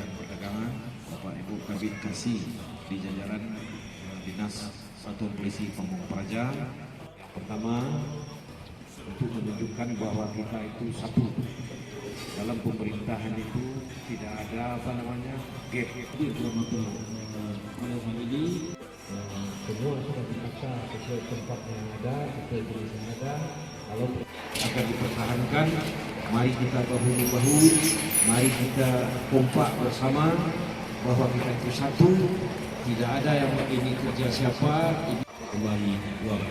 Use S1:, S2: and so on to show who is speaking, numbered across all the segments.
S1: dan Perdagangan, Bapak Ibu Kabid Kasih di jajaran Dinas Satuan Polisi Pamung Praja. Yang pertama, untuk menunjukkan bahwa kita itu satu. Dalam pemerintahan itu tidak ada gap. Pada hari ini semua sudah diperiksa sesuai tempat yang ada, sesuai jenis yang ada. Kalau akan dipertahankan, mari kita bahu-bahu, mari kita kompak bersama bahwa kita itu satu. Tidak ada yang ini kerja siapa, ini kembali uang.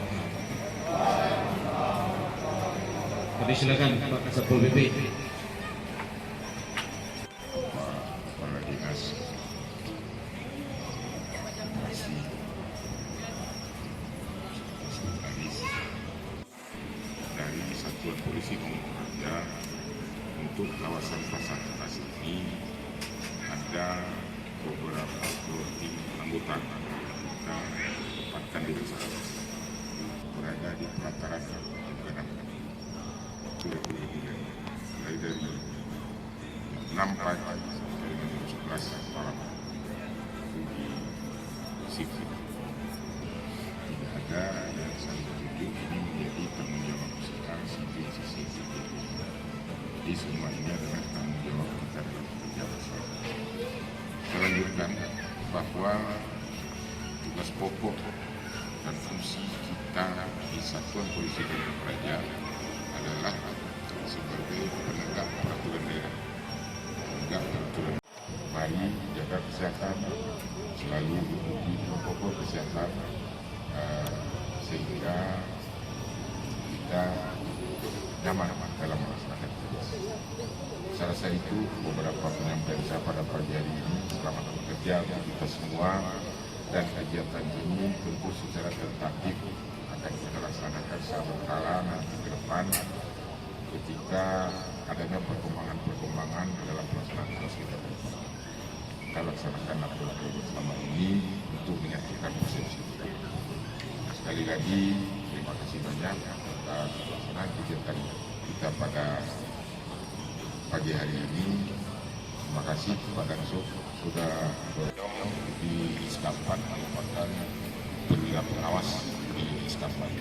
S1: Kami silakan Pak Kasatpol PP.
S2: Kepala Dinas dari Satuan Polisi Pamung Praja untuk kawasan Pasar Keras ini ada beberapa tim anggota kita tempatkan di desa berada di pelataran Genap. Mulai dari 6 pagi sampai 11 malam di sipil. Tidak ada yang saling tunjuk, ini menjadi tanggung jawab kita sisi. Jadi semua ini adalah tanggung jawab kita dalam bekerja bersama. Saya lanjutkan bahwa tugas pokok dan fungsi kita di Satuan Polisi Pamung Praja adalah sebagai penegak peraturan daerah. Penegak peraturan. Mari jaga kesehatan, selalu ikuti protokol kesehatan sehingga kita nyaman dalam melaksanakan tugas. Saya rasa itu beberapa penyampaian saya pada pagi hari ini. Selamat bekerja untuk kita semua, dan kegiatan ini tentu secara tentatif akan kita laksanakan secara berkala nanti ke depan ketika adanya perkembangan dalam pelaksanaan tugas kita. Kita laksanakan apel-apel bersama ini untuk menyatukan persepsi kita. Sekali lagi, terima kasih banyak atas pelaksanaan kegiatan kita pada pagi hari ini. Terima kasih kepada sudah di Iskapan merupakan perwira pengawas di Iskapan.